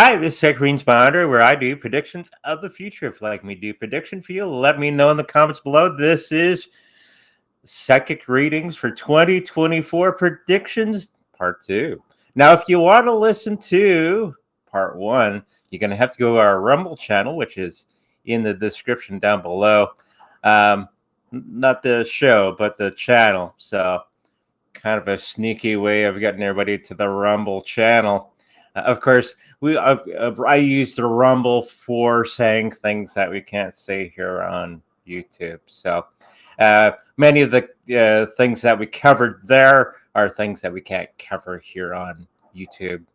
Hi, this is Tech Greens Monitor, where I do predictions of the future. If you'd like me to do prediction for you, let me know in the comments below. This is psychic readings for 2024 predictions, part 2. Now, if you want to listen to part 1, you're going to have to go to our Rumble channel, which is in the description down below. Not the show, but the channel. So, kind of a sneaky way of getting everybody to the Rumble channel. Of course, I use the Rumble for saying things that we can't say here on YouTube. So many of the things that we covered there are things that we can't cover here on YouTube.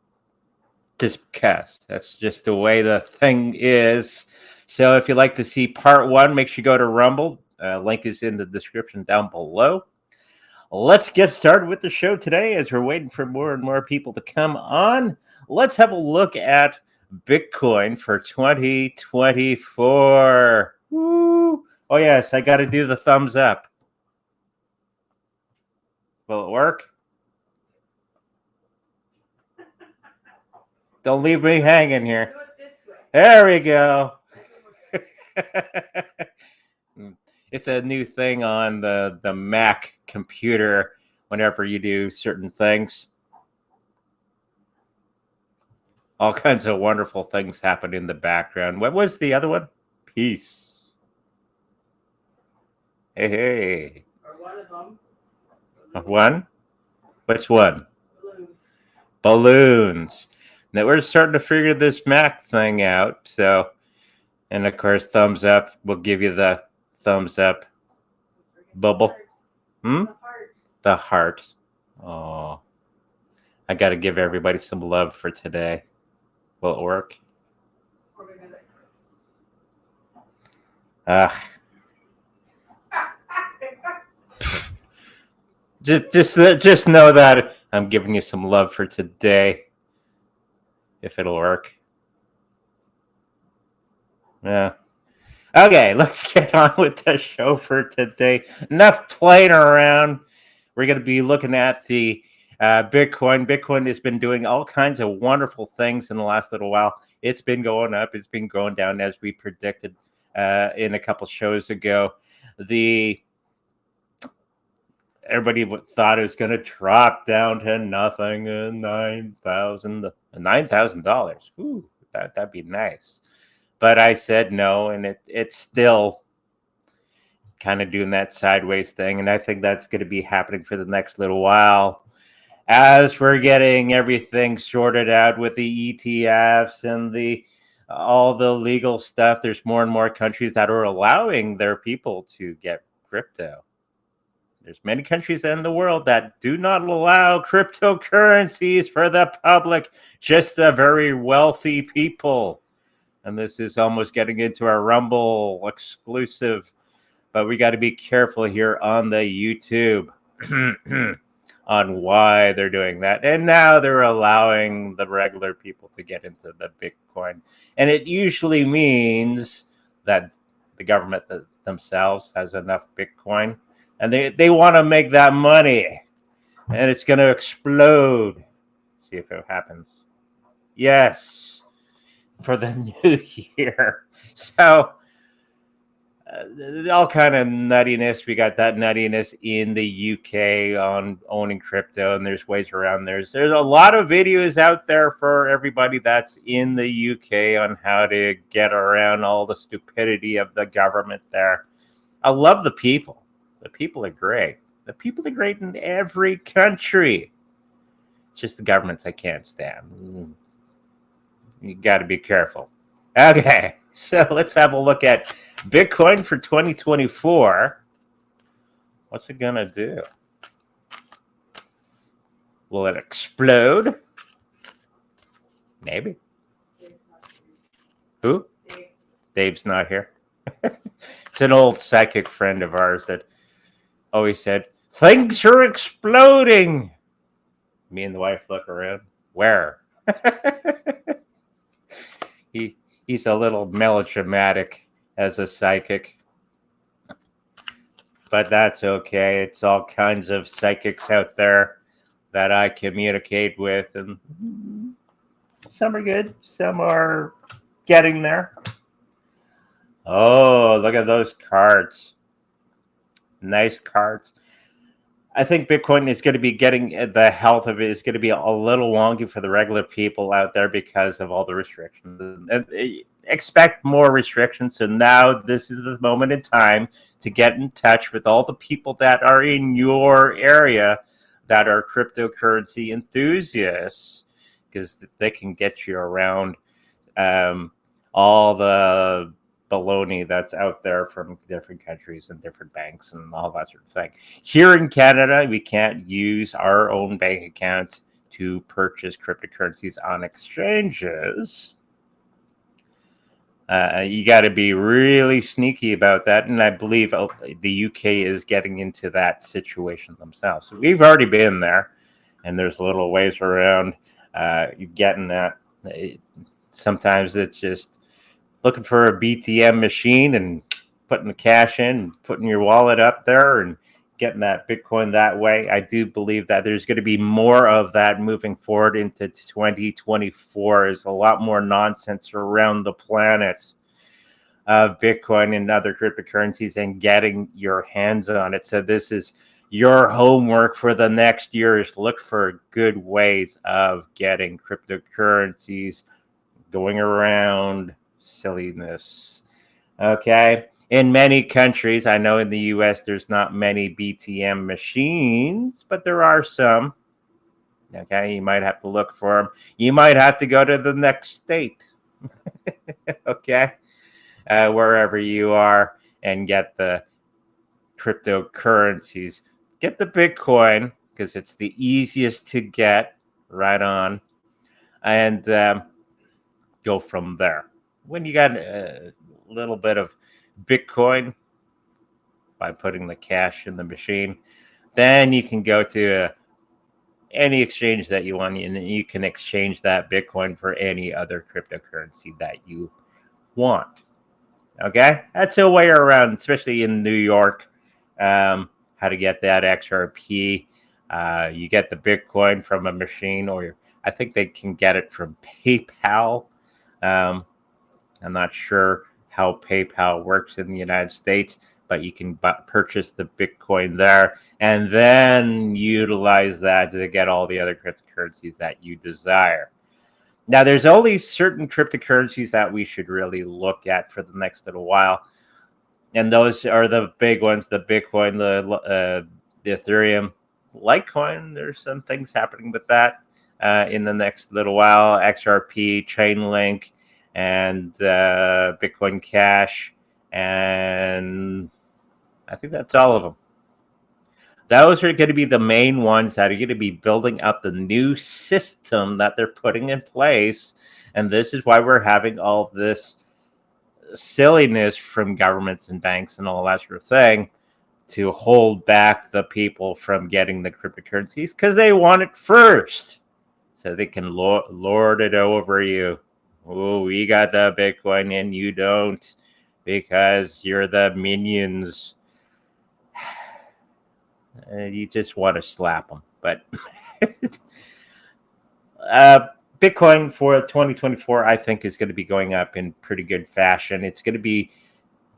Just because that's just the way the thing is. So if you'd like to see part 1, make sure you go to Rumble. Link is in the description down below. Let's get started with the show today as we're waiting for more and more people to come on. Let's have a look at Bitcoin for 2024. Woo. Oh, yes, I got to do the thumbs up. Will it work? Don't leave me hanging here. There we go. It's a new thing on the Mac computer whenever you do certain things. All kinds of wonderful things happen in the background. What was the other one? Peace. Hey. Or one of them. One? Which one? Balloons. Now we're starting to figure this Mac thing out. So, and of course, thumbs up will give you the thumbs up bubble. The heart. Oh, I got to give everybody some love for today. Will it work? Just know that I'm giving you some love for today. If it'll work. Yeah. Okay, let's get on with the show for today. Enough playing around. We're going to be looking at the Bitcoin. Bitcoin has been doing all kinds of wonderful things in the last little while. It's been going up. It's been going down as we predicted in a couple shows ago. Everybody thought it was going to drop down to nothing, $9,000. Ooh, that'd be nice. But I said no, and it's still kind of doing that sideways thing. And I think that's going to be happening for the next little while. As we're getting everything sorted out with the ETFs and all the legal stuff, there's more and more countries that are allowing their people to get crypto. There's many countries in the world that do not allow cryptocurrencies for the public, just the very wealthy people. And this is almost getting into our Rumble exclusive, but we got to be careful here on the YouTube on why they're doing that. And now they're allowing the regular people to get into the Bitcoin. And it usually means that the government themselves has enough Bitcoin. And they want to make that money. And it's going to explode. See if it happens. Yes. For the new year. So, all kind of nuttiness. We got that nuttiness in the UK on owning crypto. And there's ways around. There's a lot of videos out there for everybody that's in the UK on how to get around all the stupidity of the government there. I love the people. The people are great. The people are great in every country. It's just the governments I can't stand. You got to be careful. Okay, so let's have a look at Bitcoin for 2024. What's it going to do? Will it explode? Maybe. Who? Dave's not here. It's an old psychic friend of ours that always said, things are exploding. Me and the wife look around. Where? He's a little melodramatic as a psychic. But that's okay. It's all kinds of psychics out there that I communicate with. And Some are good. Some are getting there. Oh, look at those cards. Nice cards. I think Bitcoin is going to be getting the health of it is going to be a little wonky for the regular people out there because of all the restrictions. And expect more restrictions. So now this is the moment in time to get in touch with all the people that are in your area that are cryptocurrency enthusiasts, because they can get you around all the baloney that's out there from different countries and different banks and all that sort of thing. Here in Canada, we can't use our own bank accounts to purchase cryptocurrencies on exchanges. You got to be really sneaky about that, and I believe the UK is getting into that situation themselves. So we've already been there, and there's little ways around getting that. Sometimes it's just looking for a BTM machine and putting the cash in, and putting your wallet up there and getting that Bitcoin that way. I do believe that there's going to be more of that moving forward into 2024. There's a lot more nonsense around the planet of Bitcoin and other cryptocurrencies and getting your hands on it. So this is your homework for the next year, is look for good ways of getting cryptocurrencies going around silliness. Okay. In many countries, I know in the US, there's not many BTM machines, but there are some. Okay. You might have to look for them. You might have to go to the next state. Okay. Wherever you are, and get the cryptocurrencies. Get the Bitcoin because it's the easiest to get right on, and go from there. When you got a little bit of Bitcoin by putting the cash in the machine, then you can go to any exchange that you want, and you can exchange that Bitcoin for any other cryptocurrency that you want. Okay, that's a way around, especially in New York, how to get that XRP. You get the Bitcoin from a machine, or I think they can get it from PayPal. I'm not sure how PayPal works in the United States, but you can purchase the Bitcoin there and then utilize that to get all the other cryptocurrencies that you desire. Now, there's only certain cryptocurrencies that we should really look at for the next little while. And those are the big ones, the Bitcoin, the Ethereum, Litecoin. There's some things happening with that in the next little while. XRP, Chainlink, and Bitcoin Cash. And I think that's all of them. Those are going to be the main ones that are going to be building up the new system that they're putting in place. And this is why we're having all this silliness from governments and banks and all that sort of thing to hold back the people from getting the cryptocurrencies, because they want it first so they can lord it over you. Oh, we got the Bitcoin and you don't, because you're the minions. You just want to slap them. But Bitcoin for 2024, I think, is going to be going up in pretty good fashion. It's going to be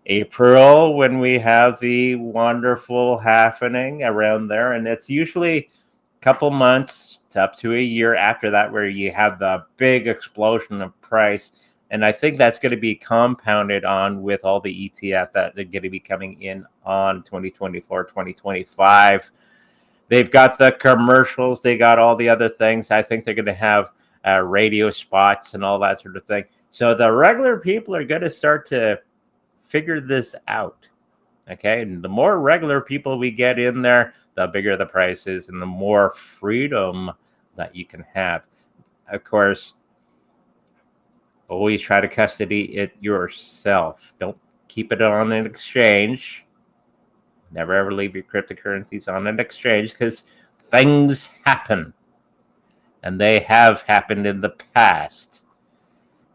April when we have the wonderful happening around there. And it's usually a couple months to up to a year after that where you have the big explosion of price. And I think that's going to be compounded on with all the ETF that they're going to be coming in on 2024, 2025. They've got the commercials. They got all the other things. I think they're going to have radio spots and all that sort of thing. So the regular people are going to start to figure this out. Okay. And the more regular people we get in there, the bigger the price is and the more freedom that you can have. Of course, always try to custody it yourself. Don't keep it on an exchange. Never ever leave your cryptocurrencies on an exchange, because things happen. And they have happened in the past.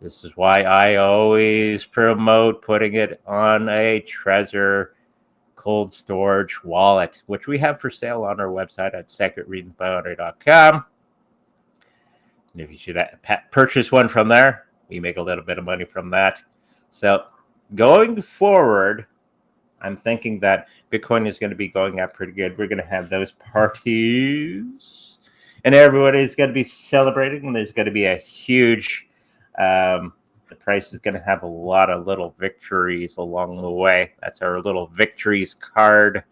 This is why I always promote putting it on a Trezor cold storage wallet, which we have for sale on our website at secretreadingboundary.com. And if you should purchase one from there, we make a little bit of money from that. So going forward, I'm thinking that Bitcoin is going to be going up pretty good. We're going to have those parties, and everybody's going to be celebrating, and there's going to be a huge, the price is going to have a lot of little victories along the way. That's our little victories card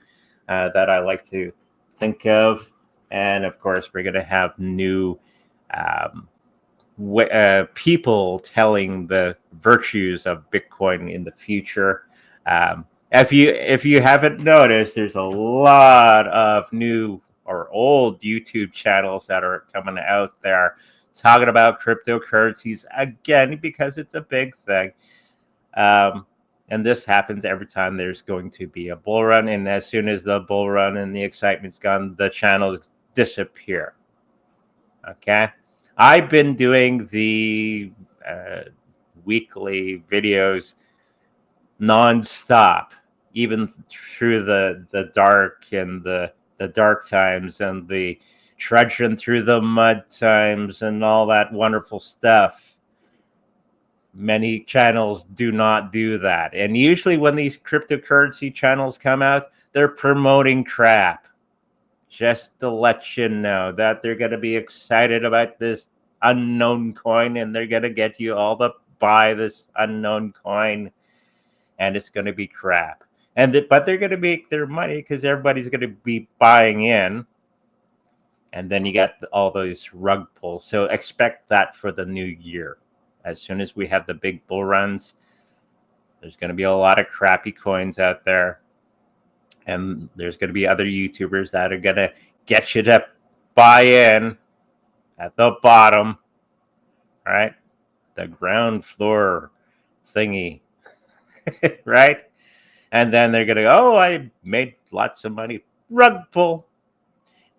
that I like to think of. And of course, we're going to have new people telling the virtues of Bitcoin in the future. If you haven't noticed, there's a lot of new or old YouTube channels that are coming out there talking about cryptocurrencies again, because it's a big thing. And this happens every time there's going to be a bull run. And as soon as the bull run and the excitement's gone, the channels disappear. Okay. I've been doing the weekly videos nonstop, even through the dark and the dark times and the trudging through the mud times and all that wonderful stuff. Many channels do not do that. And usually when these cryptocurrency channels come out, they're promoting crap. Just to let you know that they're going to be excited about this unknown coin, and they're going to get you all to buy this unknown coin, and it's going to be crap. But they're going to make their money because everybody's going to be buying in. And then you got all those rug pulls. So expect that for the new year. As soon as we have the big bull runs, there's going to be a lot of crappy coins out there. And there's going to be other YouTubers that are going to get you to buy in at the bottom, right? The ground floor thingy, right? And then they're going to go, oh, I made lots of money. Rug pull.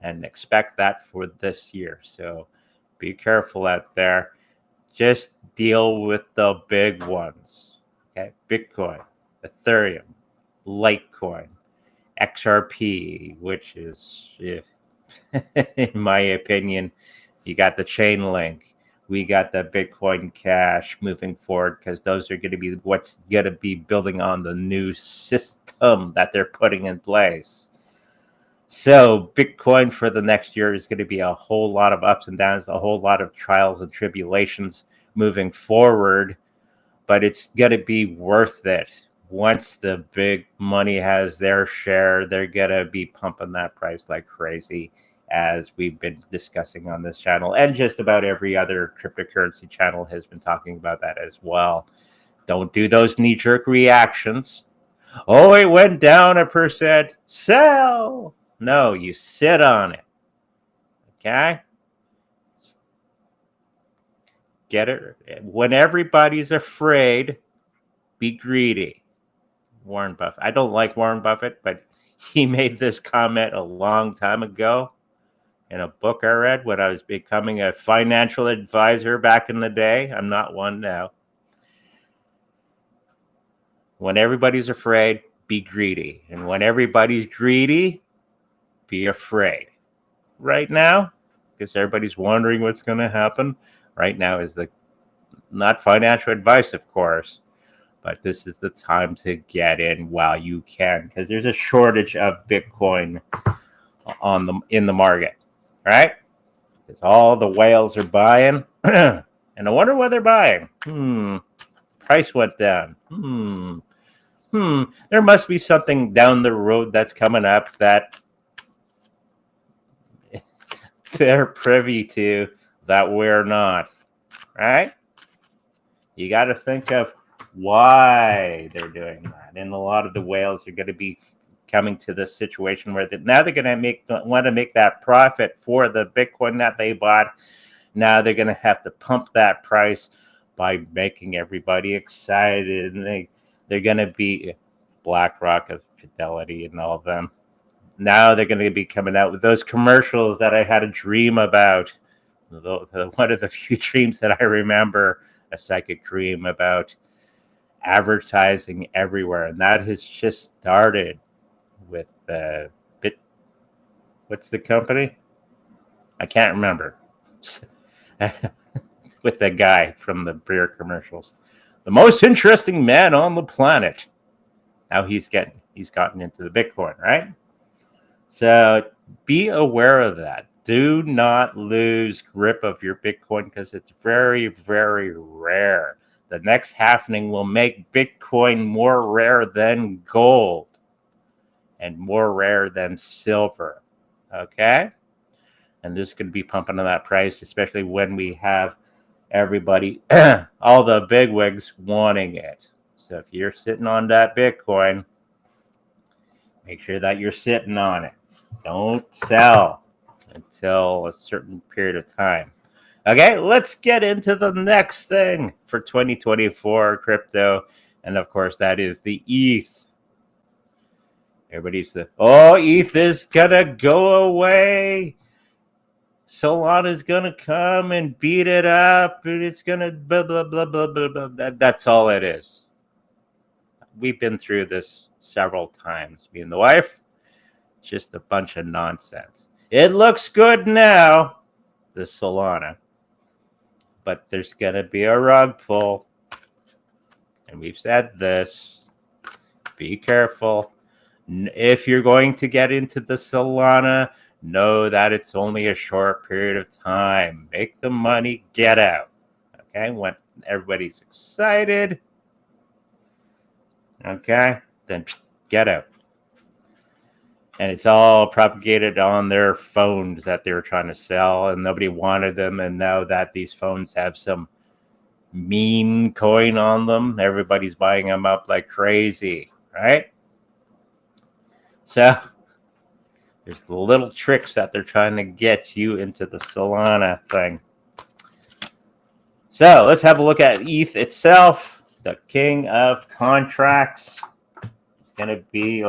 And expect that for this year. So be careful out there. Just deal with the big ones. Okay? Bitcoin, Ethereum, Litecoin, XRP, which is, in my opinion, you got the chain link. We got the Bitcoin Cash moving forward, because those are going to be what's going to be building on the new system that they're putting in place. So Bitcoin for the next year is going to be a whole lot of ups and downs, a whole lot of trials and tribulations moving forward, but it's going to be worth it. Once the big money has their share, they're going to be pumping that price like crazy, as we've been discussing on this channel, and just about every other cryptocurrency channel has been talking about that as well. Don't do those knee-jerk reactions. Oh, it went down 1%. Sell. No, you sit on it. Okay? Get it? When everybody's afraid, be greedy. Warren Buffett. I don't like Warren Buffett, but he made this comment a long time ago in a book I read when I was becoming a financial advisor back in the day. I'm not one now. When everybody's afraid, be greedy. And when everybody's greedy, be afraid. Right now, because everybody's wondering what's going to happen, right now is not financial advice, of course, but this is the time to get in while you can, because there's a shortage of Bitcoin in the market, right? Because all the whales are buying, and I wonder what they're buying. Price went down. There must be something down the road that's coming up that they're privy to that we're not, right? You got to think of why they're doing that. And a lot of the whales are going to be coming to this situation where now they're going to want to make that profit for the Bitcoin that they bought. Now they're going to have to pump that price by making everybody excited. And they're going to be BlackRock, of Fidelity, and all of them. Now they're going to be coming out with those commercials that I had a dream about. One of the few dreams that I remember, a psychic dream about advertising everywhere. And that has just started with what's the company? I can't remember. with the guy from the beer commercials. The most interesting man on the planet. Now he's gotten into the Bitcoin, right? So be aware of that. Do not lose grip of your Bitcoin because it's very, very rare. The next halvening will make Bitcoin more rare than gold and more rare than silver. Okay? And this could be pumping on that price, especially when we have everybody, all the bigwigs wanting it. So if you're sitting on that Bitcoin, make sure that you're sitting on it. Don't sell until a certain period of time. Okay, let's get into the next thing for 2024 crypto. And of course, that is the ETH. Everybody's ETH is gonna go away. Solana's gonna come and beat it up, and it's gonna blah blah blah blah blah blah. That's all it is. We've been through this several times. Me and the wife. It's just a bunch of nonsense. It looks good now, the Solana, but there's gonna be a rug pull, and we've said this. Be careful. If you're going to get into the Solana, know that it's only a short period of time. Make the money, get out. Okay, when everybody's excited, okay, then get out. And it's all propagated on their phones that they were trying to sell, and nobody wanted them. And now that these phones have some meme coin on them, everybody's buying them up like crazy, right? So there's the little tricks that they're trying to get you into the Solana thing. So let's have a look at ETH itself, the king of contracts. It's going to be,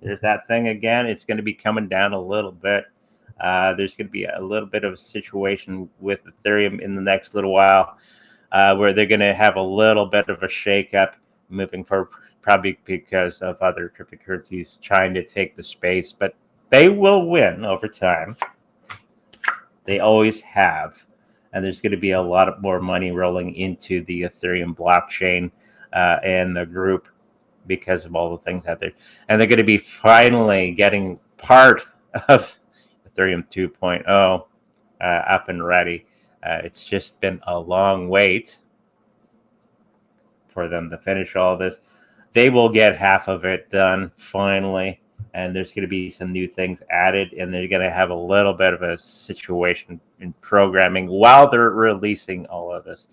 there's that thing again. It's going to be coming down a little bit. There's going to be a little bit of a situation with Ethereum in the next little while where they're going to have a little bit of a shakeup moving forward, probably because of other cryptocurrencies trying to take the space, but they will win over time. They always have. And there's going to be a lot more money rolling into the Ethereum blockchain and the group because of all the things out there. And they're going to be finally getting part of Ethereum 2.0 up and ready. It's just been a long wait for them to finish all this. They will get half of it done finally, and there's going to be some new things added, and they're going to have a little bit of a situation in programming while they're releasing all of this.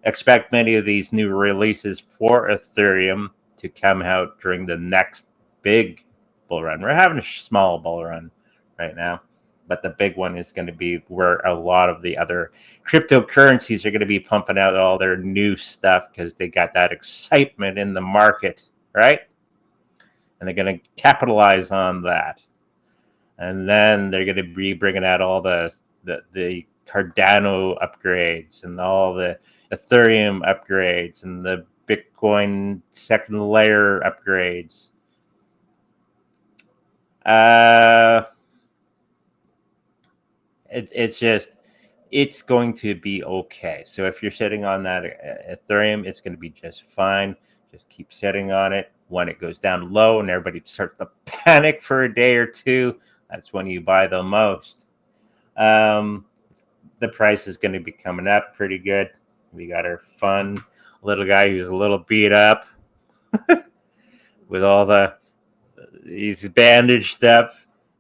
Expect many of these new releases for Ethereum to come out during the next big bull run. We're having a small bull run right now, but the big one is going to be where a lot of the other cryptocurrencies are going to be pumping out all their new stuff because they got that excitement in the market, right? And they're going to capitalize on that. And then they're going to be bringing out all the Cardano upgrades and all the Ethereum upgrades and the Bitcoin second layer upgrades. It's going to be okay. So if you're sitting on that Ethereum, it's going to be just fine. Just keep sitting on it. When it goes down low and everybody starts to panic for a day or two, that's when you buy the most. The price is going to be coming up pretty good. We got our fun little guy who's a little beat up with all he's bandaged up.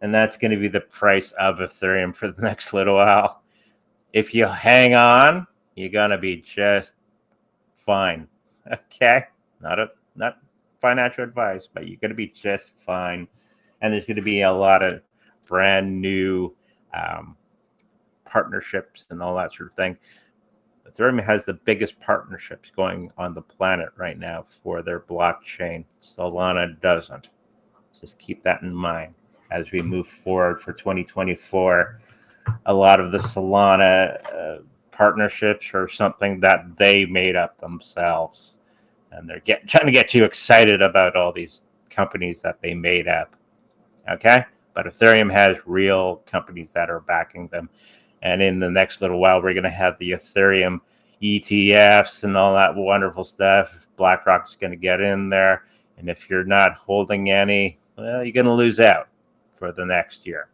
And that's going to be the price of Ethereum for the next little while. If you hang on, you're going to be just fine. Okay? Not financial advice, but you're going to be just fine. And there's going to be a lot of brand new partnerships and all that sort of thing. Ethereum has the biggest partnerships going on the planet right now for their blockchain. Solana doesn't. Just keep that in mind. As we move forward for 2024, a lot of the Solana partnerships are something that they made up themselves. And they're trying to get you excited about all these companies that they made up. Okay? But Ethereum has real companies that are backing them. And in the next little while, we're going to have the Ethereum ETFs and all that wonderful stuff. BlackRock's going to get in there. And if you're not holding any, well, you're going to lose out for the next year.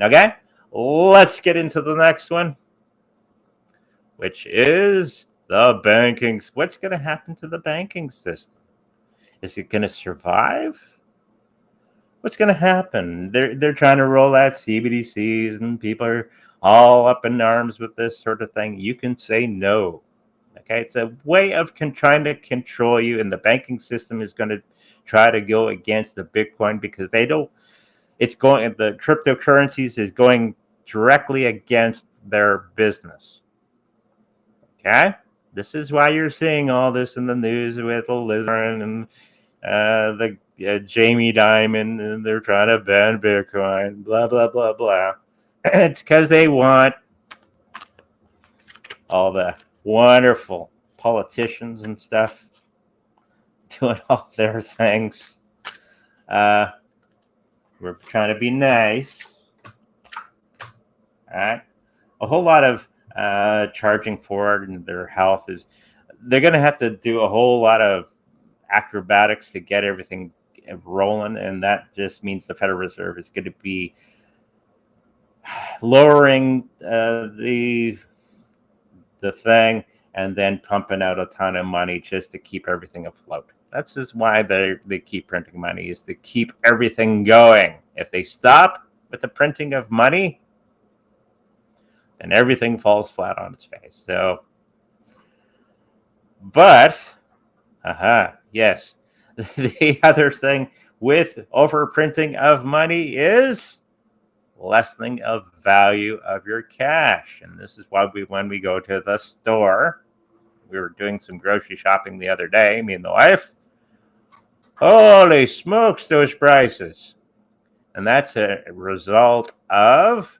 Okay, let's get into the next one, which is the banking. What's going to happen to the banking system? Is it going to survive? What's going to happen? They're trying to roll out CBDCs, and people are all up in arms with this sort of thing. You can say no. Okay, it's a way of trying to control you, and the banking system is going to try to go against the Bitcoin because they don't. It's going. The cryptocurrencies is going directly against their business. Okay, this is why you're seeing all this in the news with Elizabeth and the Jamie Dimon, and they're trying to ban Bitcoin, blah, blah, blah, blah. It's because they want all the wonderful politicians and stuff doing all their things. We're trying to be nice. All right. A whole lot of charging for it, and their health is, they're going to have to do a whole lot of acrobatics to get everything rolling, and that just means the Federal Reserve is going to be lowering the thing and then pumping out a ton of money just to keep everything afloat. That's just why they keep printing money, is to keep everything going. If they stop with the printing of money, then everything falls flat on its face. So, but yes. The other thing with overprinting of money is lessening of value of your cash. And this is why when we go to the store, we were doing some grocery shopping the other day, me and the wife. Holy smokes, those prices. And that's a result of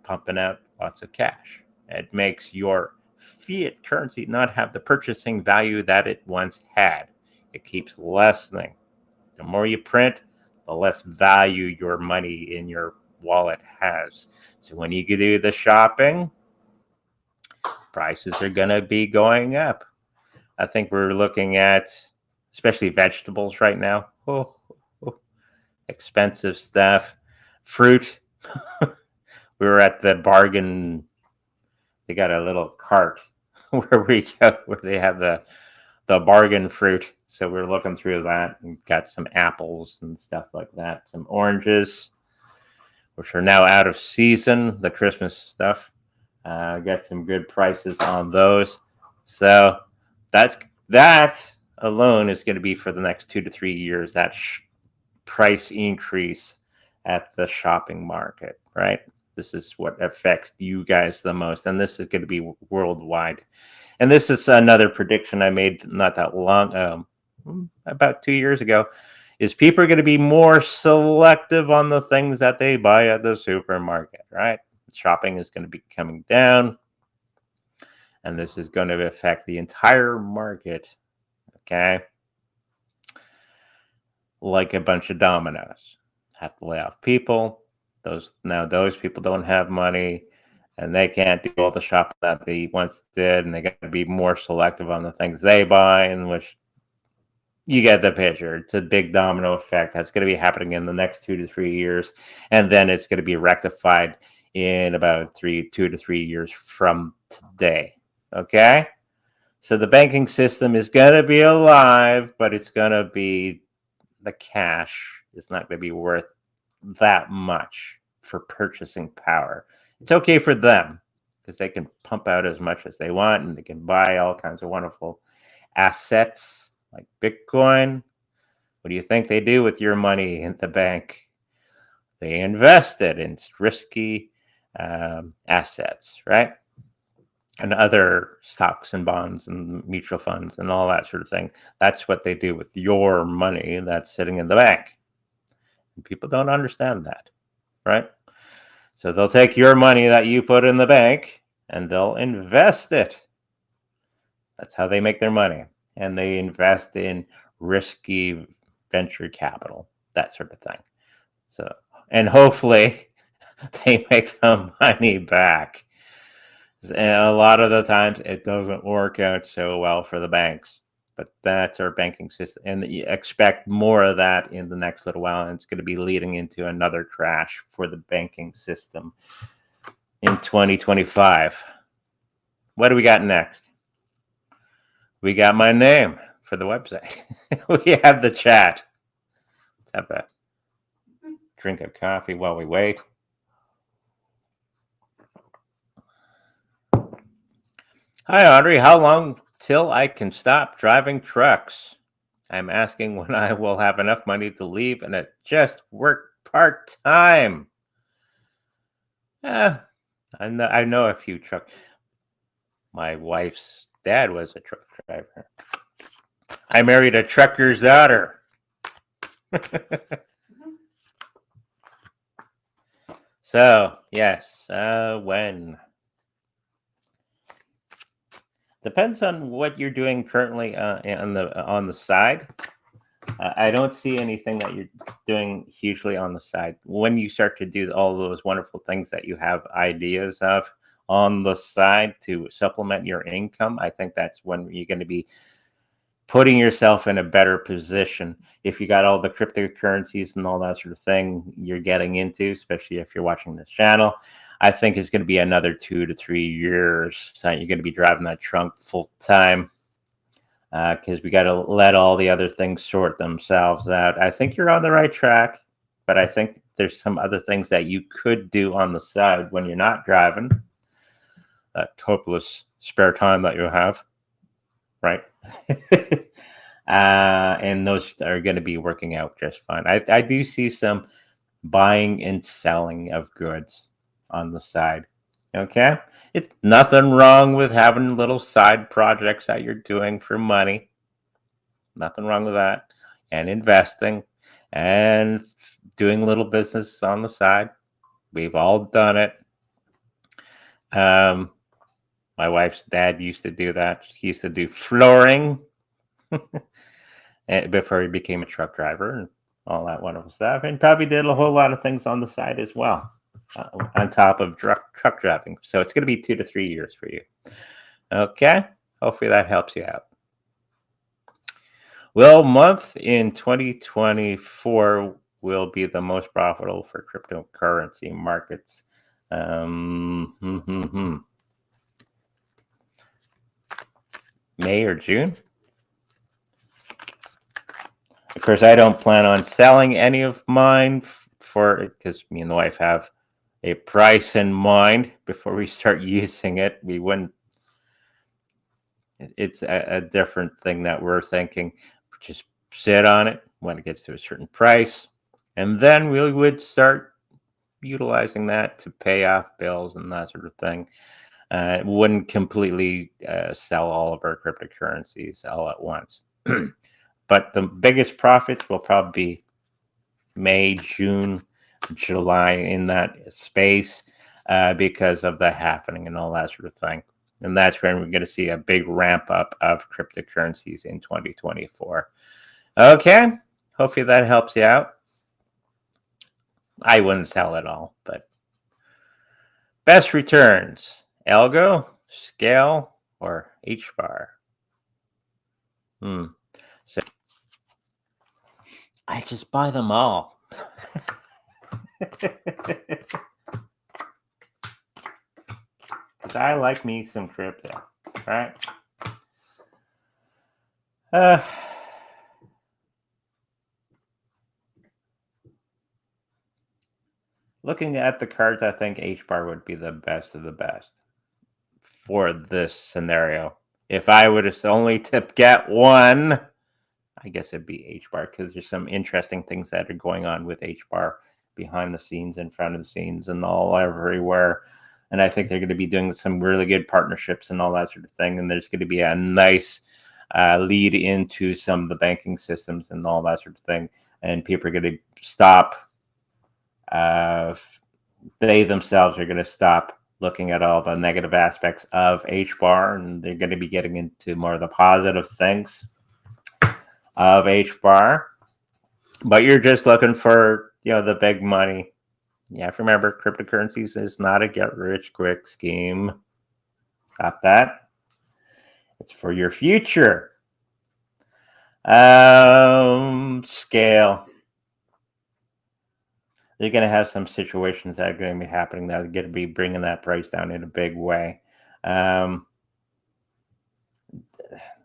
pumping out lots of cash. It makes your fiat currency not have the purchasing value that it once had. It keeps lessening. The more you print, the less value your money in your wallet has. So when you do the shopping, prices are going to be going up. I think we're looking at, especially vegetables right now, expensive stuff. Fruit. We were at the bargain. They got a little cart where we go, where they have the bargain fruit. So we're looking through that and got some apples and stuff like that. Some oranges, which are now out of season, the Christmas stuff. Got some good prices on those. So that alone is going to be for the next 2 to 3 years, that price increase at the shopping market, right? This is what affects you guys the most. And this is going to be worldwide. And this is another prediction I made not that long, about 2 years ago, is people are going to be more selective on the things that they buy at the supermarket, right? Shopping is going to be coming down, and this is going to affect the entire market, okay? Like a bunch of dominoes. Have to lay off people. Those people don't have money, and they can't do all the shopping that they once did, and they got to be more selective on the things they buy, and which you get the picture. It's a big domino effect that's going to be happening in the next 2 to 3 years, and then it's going to be rectified in about 2 to 3 years from today. Okay, so the banking system is going to be alive, but it's going to be, the cash is not going to be worth that much for purchasing power. It's okay for them because they can pump out as much as they want, and they can buy all kinds of wonderful assets like Bitcoin. What do you think they do with your money in the bank? They invest it in risky assets, right? And other stocks and bonds and mutual funds and all that sort of thing. That's what they do with your money that's sitting in the bank. And people don't understand that, right? So they'll take your money that you put in the bank and they'll invest it. That's how they make their money. And they invest in risky venture capital, that sort of thing. So, and hopefully they make the money back. And a lot of the times it doesn't work out so well for the banks. But that's our banking system. And you expect more of that in the next little while. And it's going to be leading into another crash for the banking system in 2025. What do we got next? We got my name for the website. We have the chat. Let's have a drink of coffee while we wait. Hi, Audrey. How long till I can stop driving trucks? I'm asking when I will have enough money to leave and just work part-time. I know a few truck. My wife's dad was a truck driver. I married a trucker's daughter. So, yes, when? Depends on what you're doing currently on the side. I don't see anything that you're doing hugely on the side. When you start to do all those wonderful things that you have ideas of on the side to supplement your income, I think that's when you're going to be putting yourself in a better position. If you got all the cryptocurrencies and all that sort of thing you're getting into, especially if you're watching this channel, I think it's going to be another 2 to 3 years that you're going to be driving that trunk full time, because we got to let all the other things sort themselves out. I think you're on the right track, but I think there's some other things that you could do on the side when you're not driving, that copious spare time that you have, right? And those are going to be working out just fine. I do see some buying and selling of goods on the side. Okay, it's nothing wrong with having little side projects that you're doing for money. Nothing wrong with that. And investing and doing little business on the side. We've all done it. My wife's dad used to do that. He used to do flooring before he became a truck driver and all that wonderful stuff. And probably did a whole lot of things on the side as well, on top of truck driving. So it's going to be 2 to 3 years for you. Okay. Hopefully that helps you out. Well, month in 2024 will be the most profitable for cryptocurrency markets. May or June. Of course, I don't plan on selling any of mine because me and the wife have a price in mind before we start using it. We wouldn't. It's a different thing that we're thinking. Just sit on it when it gets to a certain price, and then we would start utilizing that to pay off bills and that sort of thing. Wouldn't completely sell all of our cryptocurrencies all at once. But the biggest profits will probably be May, June, July, in that space, because of the happening and all that sort of thing. And that's when we're going to see a big ramp up of cryptocurrencies in 2024. Okay, hopefully that helps you out. I wouldn't sell it all, but best returns: algo, scale, or hbar. So I just buy them all. Because I like me some crypto, right? Looking at the cards, I think hbar would be the best of the best for this scenario. If I would have only to get one, I guess it'd be hbar, because there's some interesting things that are going on with hbar behind the scenes, in front of the scenes, and all everywhere. And I think they're going to be doing some really good partnerships and all that sort of thing. And there's going to be a nice lead into some of the banking systems and all that sort of thing. And people are going to stop. They themselves are going to stop looking at all the negative aspects of hbar, and they're going to be getting into more of the positive things of hbar. But you're just looking for, the big money, You have to remember, cryptocurrencies is not a get-rich-quick scheme. Stop that. It's for your future. Scale. They're going to have some situations that are going to be happening that are going to be bringing that price down in a big way.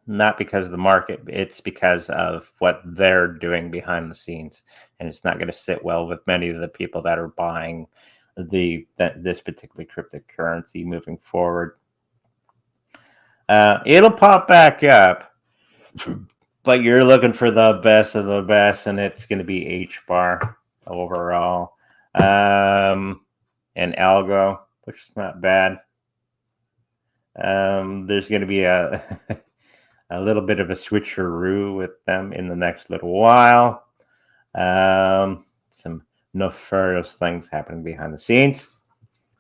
Not because of the market, it's because of what they're doing behind the scenes, and it's not going to sit well with many of the people that are buying this particular cryptocurrency moving forward. It'll pop back up, but you're looking for the best of the best, and it's going to be hbar overall, and algo, which is not bad. There's going to be a a little bit of a switcheroo with them in the next little while. Some nefarious things happening behind the scenes,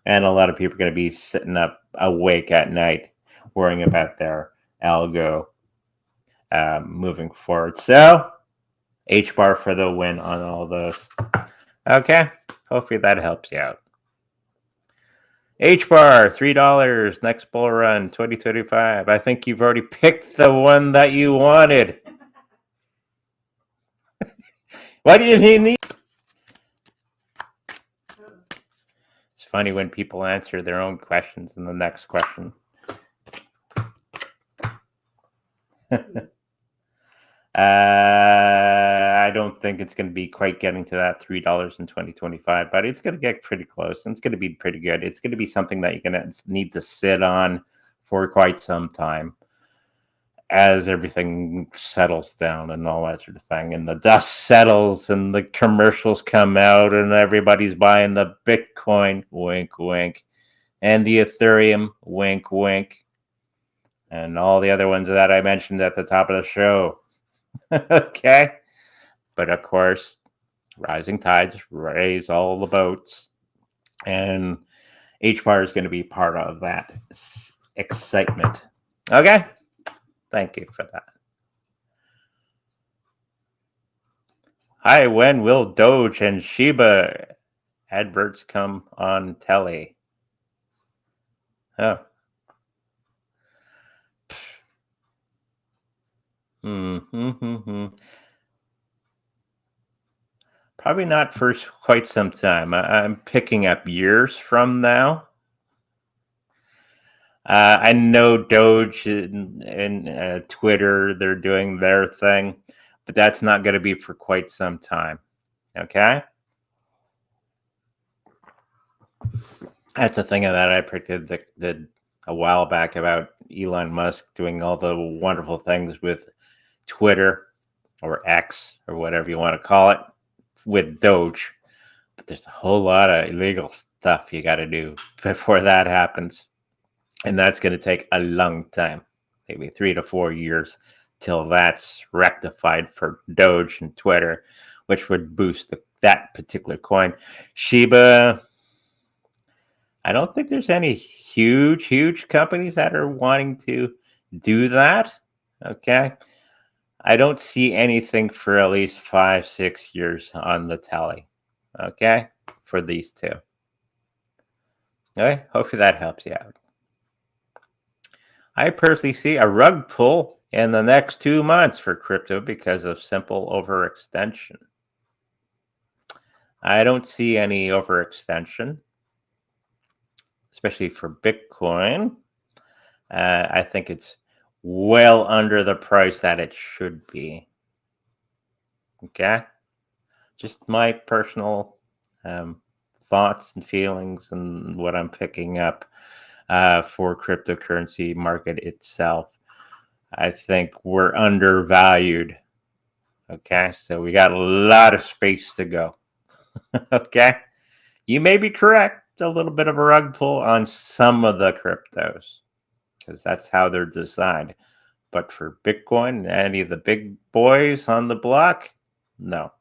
and a lot of people are going to be sitting up awake at night worrying about their algo moving forward. So hbar for the win on all those. Okay, hopefully that helps you out. hbar, $3, next bull run, 2025. I think you've already picked the one that you wanted. What do you need? It's funny when people answer their own questions in the next question. I don't think it's going to be quite getting to that $3 in 2025, but it's going to get pretty close, and it's going to be pretty good. It's going to be something that you're going to need to sit on for quite some time as everything settles down and all that sort of thing, and the dust settles and the commercials come out and everybody's buying the Bitcoin, wink, wink, and the Ethereum, wink, wink, and all the other ones that I mentioned at the top of the show. Okay, but of course, rising tides raise all the boats, and hbar is going to be part of that excitement. Okay, thank you for that. Hi, when will Doge and Shiba adverts come on telly? Oh. Probably not for quite some time. I'm picking up years from now. I know Doge and Twitter, they're doing their thing, but that's not going to be for quite some time. Okay? That's the thing that I predicted a while back about Elon Musk doing all the wonderful things with Twitter or X or whatever you want to call it with Doge. But there's a whole lot of illegal stuff you got to do before that happens. And that's going to take a long time, maybe 3 to 4 years till that's rectified for Doge and Twitter, which would boost that particular coin. Shiba, I don't think there's any huge companies that are wanting to do that. Okay. I don't see anything for at least 5-6 years on the tally. Okay. For these two. Okay. Hopefully that helps you out. I personally see a rug pull in the next 2 months for crypto because of simple overextension. I don't see any overextension, especially for Bitcoin. I think it's well under the price that it should be. Okay? Just my personal thoughts and feelings and what I'm picking up for cryptocurrency market itself. I think we're undervalued. Okay? So we got a lot of space to go. Okay? You may be correct. A little bit of a rug pull on some of the cryptos, because that's how they're designed. But for Bitcoin, any of the big boys on the block, no.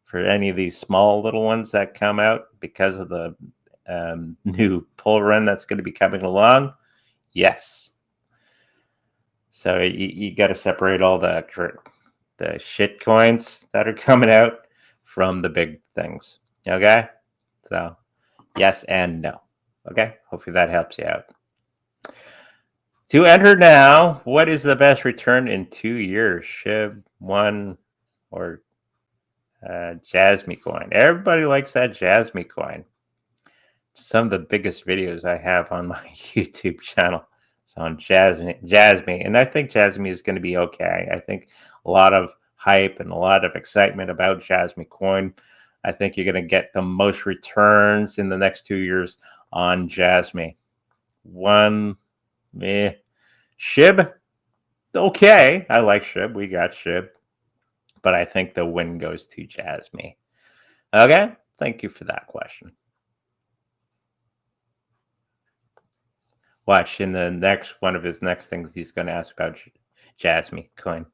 For any of these small little ones that come out because of the new pull run that's going to be coming along, yes. So you got to separate all the shit coins that are coming out from the big things. Okay? So yes and no. Okay, hopefully that helps you out. To enter now, what is the best return in 2 years? SHIB, one, or jasmy coin? Everybody likes that jasmy coin. Some of the biggest videos I have on my YouTube channel is on jasmy, and I think jasmy is going to be okay. I think a lot of hype and a lot of excitement about jasmy coin. I think you're going to get the most returns in the next 2 years on jasmy. One, SHIB, okay. I like SHIB. We got SHIB, but I think the win goes to jasmy. Okay, thank you for that question. Watch in the next one of his next things, he's going to ask about jasmy coin.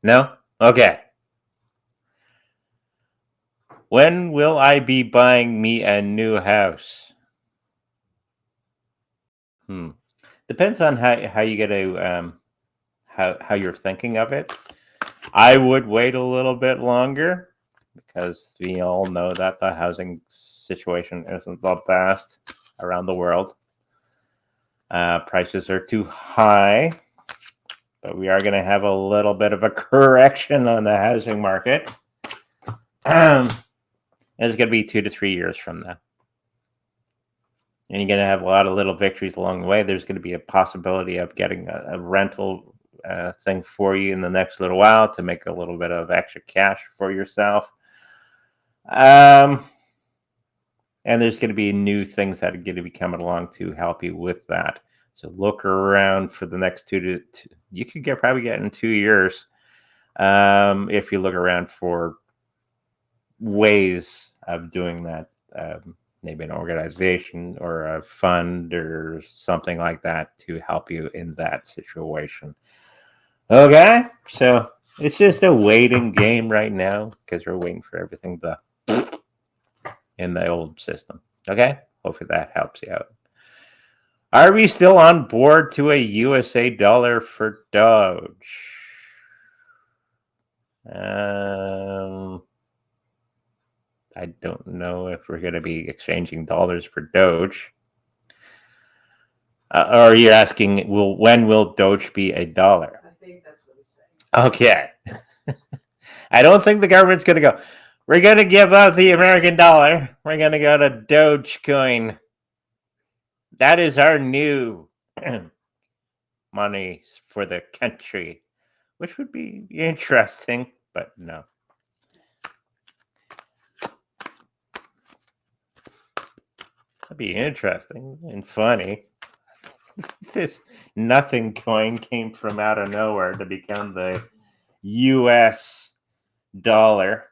No? Okay. When will I be buying me a new house? Depends on how you get to how you're thinking of it. I would wait a little bit longer because we all know that the housing situation isn't the best around the world. Prices are too high, but we are going to have a little bit of a correction on the housing market. It's going to be 2 to 3 years from now. And you're going to have a lot of little victories along the way. There's going to be a possibility of getting a rental thing for you in the next little while to make a little bit of extra cash for yourself. And there's going to be new things that are going to be coming along to help you with that. So look around for the next you could probably get in 2 years if you look around for ways of doing that. Maybe an organization or a fund or something like that to help you in that situation. Okay, so it's just a waiting game right now because we're waiting for everything in the old system. Okay, hopefully that helps you out. Are we still on board to a USA dollar for Doge? I don't know if we're going to be exchanging dollars for Doge. Or are you asking, when will Doge be a dollar? I think that's what he's saying. Okay. I don't think the government's going to go, we're going to give up the American dollar. We're going to go to Dogecoin. That is our new money for the country, which would be interesting, but no. That'd be interesting and funny. This nothing coin came from out of nowhere to become the US dollar.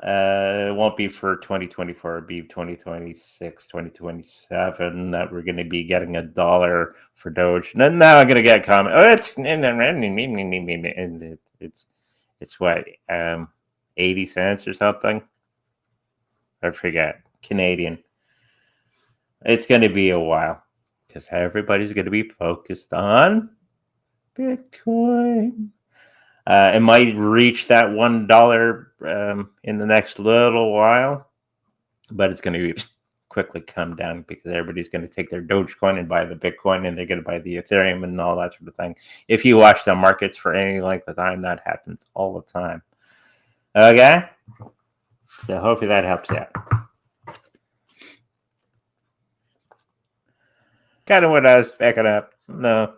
It won't be for 2024, it'll be 2026, 2027 that we're going to be getting a dollar for Doge. Now I'm going to get a comment. Oh, it's what, 80 cents or something? I forget. Canadian. It's going to be a while because everybody's going to be focused on Bitcoin. It might reach that $1 in the next little while, but it's going to quickly come down because everybody's going to take their Dogecoin and buy the Bitcoin, and they're going to buy the Ethereum and all that sort of thing. If you watch the markets for any length of time, that happens all the time. Okay? So hopefully that helps you out. Kind of what I was backing up. No.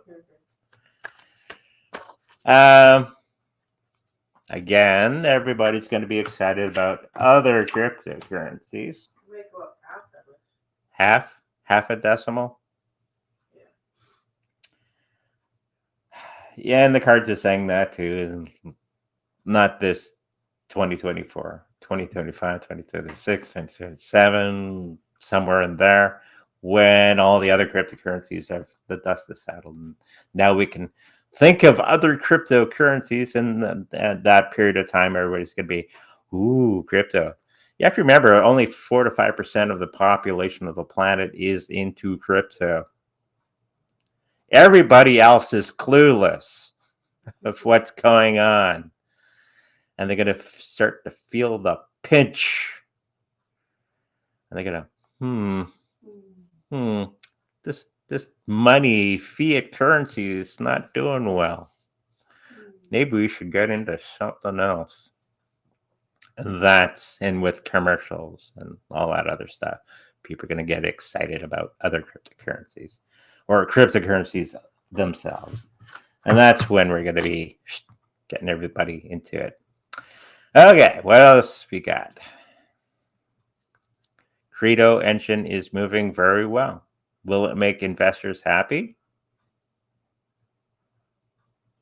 Again, everybody's going to be excited about other cryptocurrencies. Make up half of it. Half a decimal. Yeah, and the cards are saying that too. Not this 2024, 2025, 2026, 2027, somewhere in there, when all the other cryptocurrencies have the dust is settled. And now we can think of other cryptocurrencies in that period of time. Everybody's going to be, ooh, crypto. You have to remember, only 4 to 5% of the population of the planet is into crypto. Everybody else is clueless of what's going on. and they're going to start to feel the pinch. And they're going to, this money, fiat currency is not doing well. Maybe we should get into something else. And that's in with commercials and all that other stuff. People are going to get excited about other cryptocurrencies or cryptocurrencies themselves. And that's when we're going to be getting everybody into it. Okay, what else we got? Creo engine is moving very well. Will it make investors happy?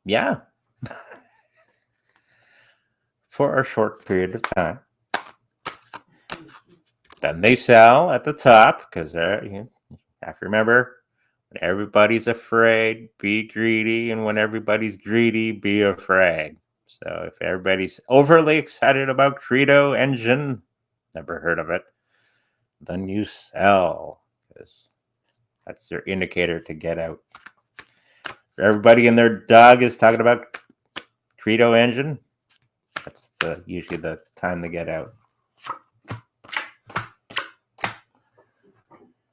Yeah. For a short period of time. Then they sell at the top because you have to remember, when everybody's afraid, be greedy, and when everybody's greedy, be afraid. So if everybody's overly excited about Creo engine, never heard of it, then you sell because that's your indicator to get out. Everybody and their dog is talking about Creo engine. That's usually the time to get out.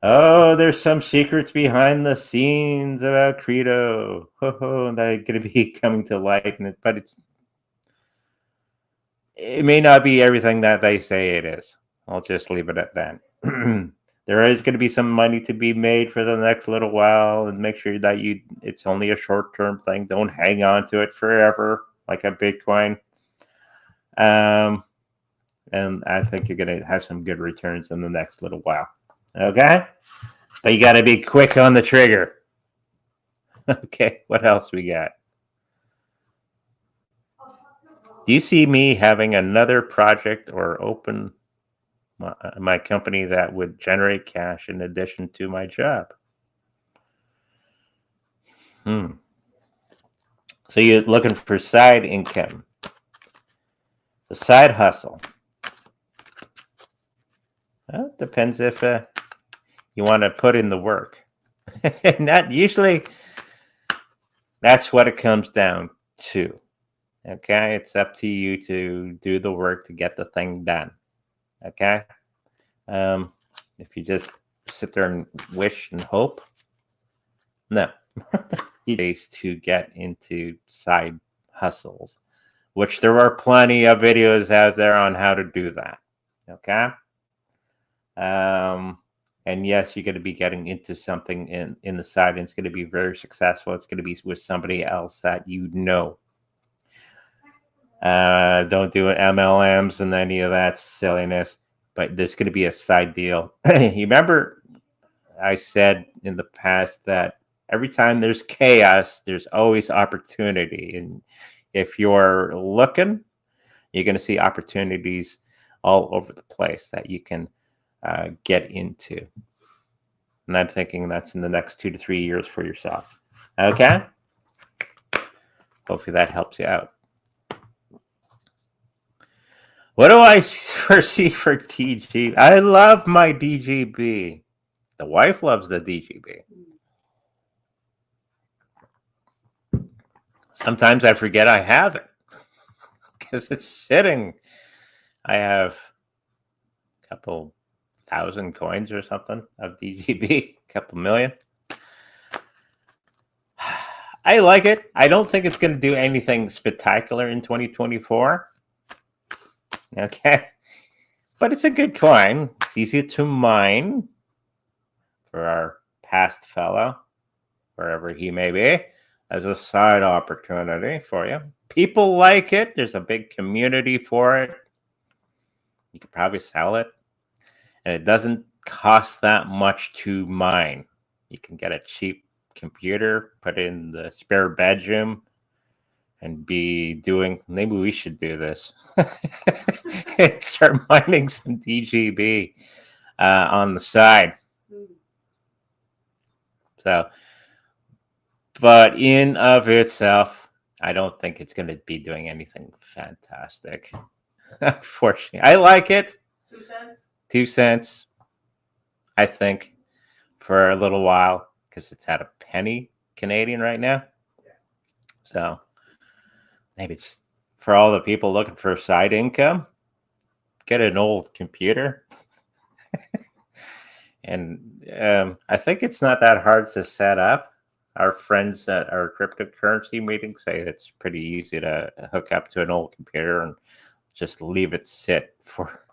Oh, there's some secrets behind the scenes about Creo. They're going to be coming to light, but it may not be everything that they say it is. I'll just leave it at that. There is going to be some money to be made for the next little while, and make sure that it's only a short-term thing. Don't hang on to it forever like a Bitcoin. And I think you're going to have some good returns in the next little while. Okay? But you got to be quick on the trigger. Okay, what else we got? Do you see me having another project or open my company that would generate cash in addition to my job? So you're looking for side income, the side hustle. Well, it depends if you want to put in the work. Not usually. That's what it comes down to. Okay, it's up to you to do the work to get the thing done. Okay, if you just sit there and wish and hope, no. Ways to get into side hustles, which there are plenty of videos out there on how to do that. Okay. And yes, you're going to be getting into something in the side, and it's going to be very successful. It's going to be with somebody else that you know. Don't do MLMs and any of that silliness, but there's going to be a side deal. You remember I said in the past that every time there's chaos, there's always opportunity. And if you're looking, you're going to see opportunities all over the place that you can get into. And I'm thinking that's in the next 2 to 3 years for yourself. Okay? Hopefully that helps you out. What do I foresee for DGB? I love my DGB. The wife loves the DGB. Sometimes I forget I have it because it's sitting. I have a couple thousand coins or something of DGB, a couple million. I like it. I don't think it's going to do anything spectacular in 2024. Okay. But it's a good coin. It's easy to mine for our past fellow, wherever he may be, as a side opportunity for you. People like it. There's a big community for it. You could probably sell it. And it doesn't cost that much to mine. You can get a cheap computer, put it in the spare bedroom, and be doing, maybe we should do this. And start mining some DGB on the side. So, but in of itself, I don't think it's going to be doing anything fantastic. Unfortunately, I like it. 2 cents? 2 cents, I think, for a little while, because it's at a penny Canadian right now. So maybe it's for all the people looking for side income, get an old computer. And I think it's not that hard to set up. Our friends at our cryptocurrency meeting say it's pretty easy to hook up to an old computer and just leave it sit for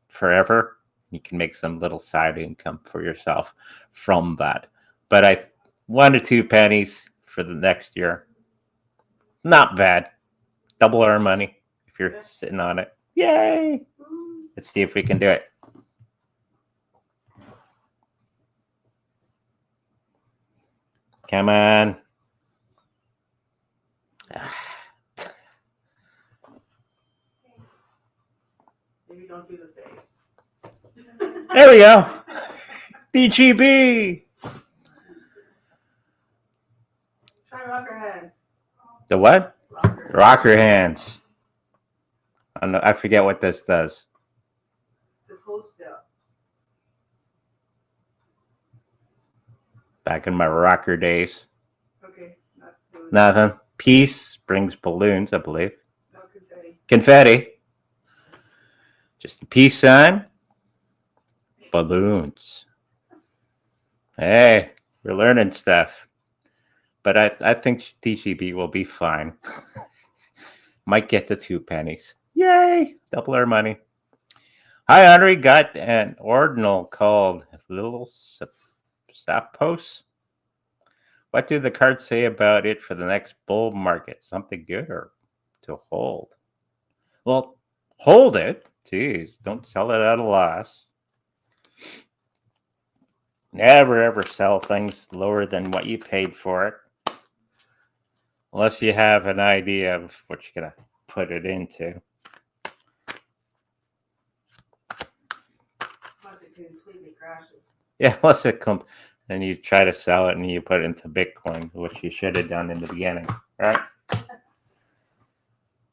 forever. You can make some little side income for yourself from that. But 1 to 2 pennies for the next year. Not bad. Double our money if you're sitting on it. Yay! Let's see if we can do it. Come on. Maybe don't do the face. There we go. DGB. Try rocker hands. The what? Rocker. Rocker hands. I forget what this does. Just hold still. Back in my rocker days. Okay. Nothing. Peace brings balloons, I believe. No confetti. Confetti. Just a peace sign. Balloons. Hey, we're learning stuff. But I think TGB will be fine. Might get to 2 pennies. Yay! Double our money. Hi, Henry. Got an ordinal called Little Sapos. What do the cards say about it for the next bull market? Something good or to hold? Well, hold it. Jeez, don't sell it at a loss. Never ever sell things lower than what you paid for it. Unless you have an idea of what you're going to put it into. Unless it completely crashes. Yeah, unless it comes and you try to sell it and you put it into Bitcoin, which you should have done in the beginning, right?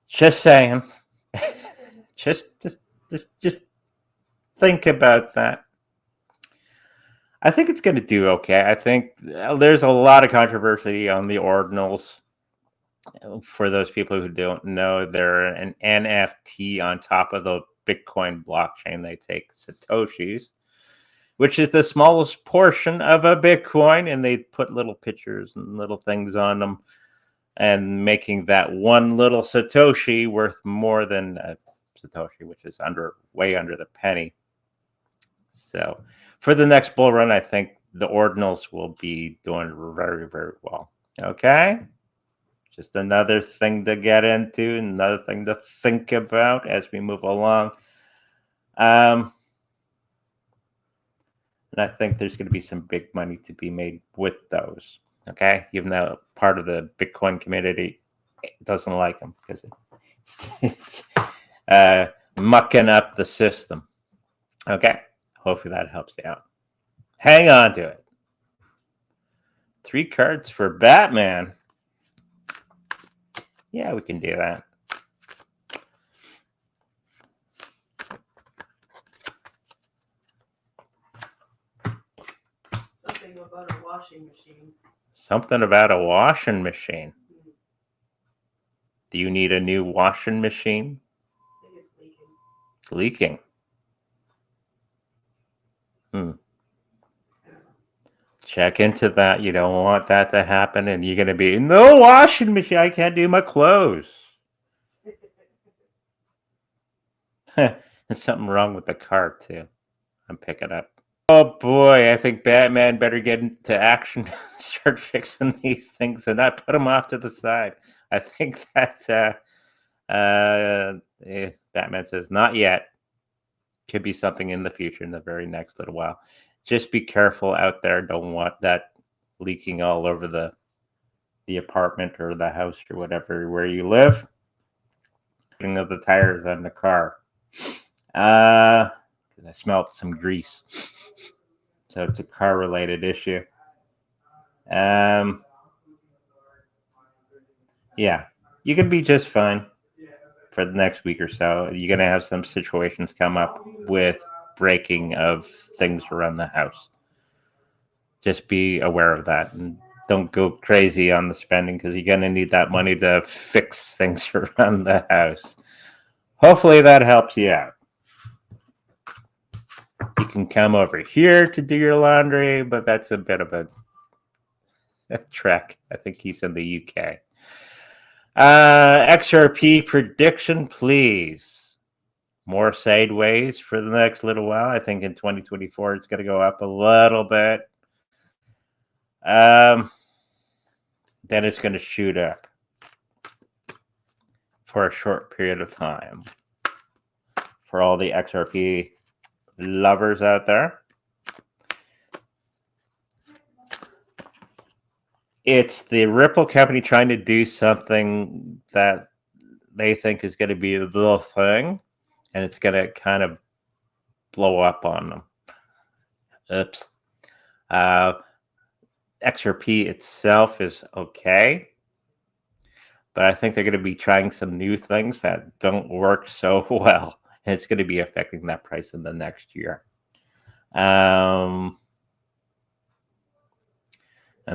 Just saying. just think about that. I think it's going to do okay. I think there's a lot of controversy on the ordinals. For those people who don't know, they're an NFT on top of the Bitcoin blockchain. They take Satoshis, which is the smallest portion of a Bitcoin, and they put little pictures and little things on them, and making that one little Satoshi worth more than a Satoshi, which is way under the penny. So for the next bull run, I think the ordinals will be doing very, very well. Okay? Just another thing to get into, another thing to think about as we move along. And I think there's going to be some big money to be made with those. Okay? Even though part of the Bitcoin community doesn't like them because it's mucking up the system. Okay? Hopefully that helps you out. Hang on to it. 3 cards for Batman. Yeah, we can do that. Something about a washing machine. Something about a washing machine. Do you need a new washing machine? I think it's leaking. It's leaking. Check into that. You don't want that to happen, and you're going to be, no washing machine. I can't do my clothes. There's something wrong with the car, too. I'm picking up. Oh, boy. I think Batman better get into action, start fixing these things, and not put them off to the side. I think that Batman says, not yet. Could be something in the future, in the very next little while. Just be careful out there. Don't want that leaking all over the apartment or the house or whatever where you live. Putting of the tires on the car. Because I smelled some grease. So it's a car related issue. Yeah, you can be just fine for the next week or so. You're going to have some situations come up with breaking of things around the house. Just be aware of that and don't go crazy on the spending because you're going to need that money to fix things around the house. Hopefully that helps you out. You can come over here to do your laundry, but that's a bit of a trek. I think he's in the UK. XRP prediction, please. More sideways for the next little while. I think in 2024 it's going to go up a little bit. Then it's going to shoot up for a short period of time. For all the XRP lovers out there. It's the Ripple company trying to do something that they think is going to be the thing, and it's going to kind of blow up on them. Oops. XRP itself is okay, but I think they're going to be trying some new things that don't work so well, and it's going to be affecting that price in the next year. And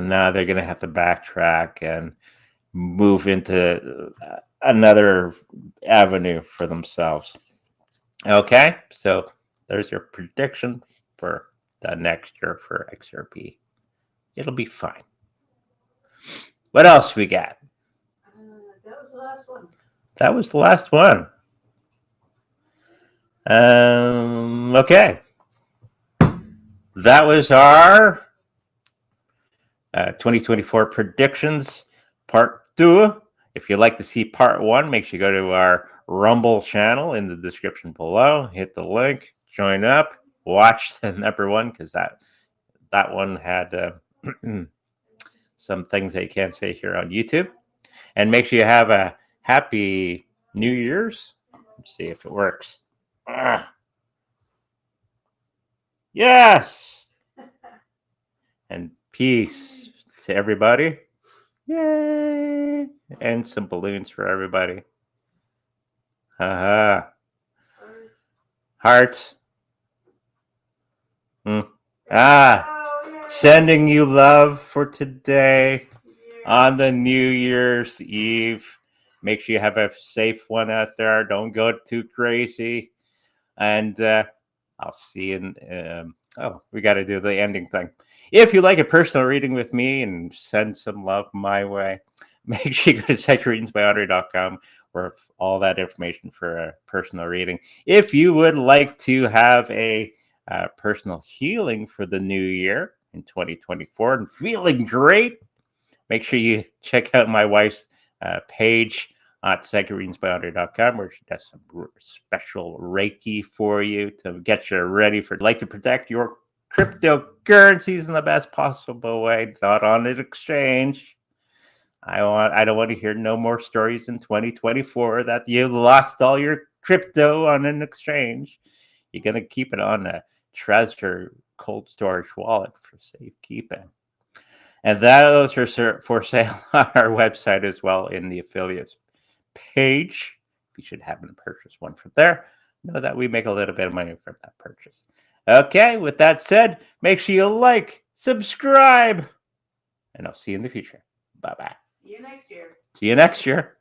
now they're going to have to backtrack and move into another avenue for themselves. Okay, so there's your prediction for the next year for XRP. It'll be fine. What else we got? That was the last one. That was the last one. Okay. That was our 2024 predictions, part 2. If you'd like to see part 1, make sure you go to our Rumble channel in the description below. Hit the link, join up, watch the number 1 because that one had some things that you can't say here on YouTube. And make sure you have a happy New Year's. Let's see if it works. Yes. And peace to everybody. Yay. And some balloons for everybody. Haha. Hearts. Sending you love for today on the New Year's Eve. Make sure you have a safe one out there. Don't go too crazy. And I'll see you in... we got to do the ending thing. If you like a personal reading with me and send some love my way, make sure you go to psychicreadingsbyaudrey.com for all that information for a personal reading. If you would like to have a personal healing for the new year in 2024 and feeling great, make sure you check out my wife's page at psychicreadingsbyaudrey.com where she does some special Reiki for you to get you ready for like to protect your cryptocurrencies in the best possible way, not on an exchange. I don't want to hear no more stories in 2024 that you lost all your crypto on an exchange. You're going to keep it on a treasure cold storage wallet for safekeeping. And those are for sale on our website as well in the affiliates page. You should happen to purchase one from there. Know that we make a little bit of money from that purchase. Okay, with that said, make sure you like, subscribe, and I'll see you in the future. Bye-bye. See you next year. See you next year.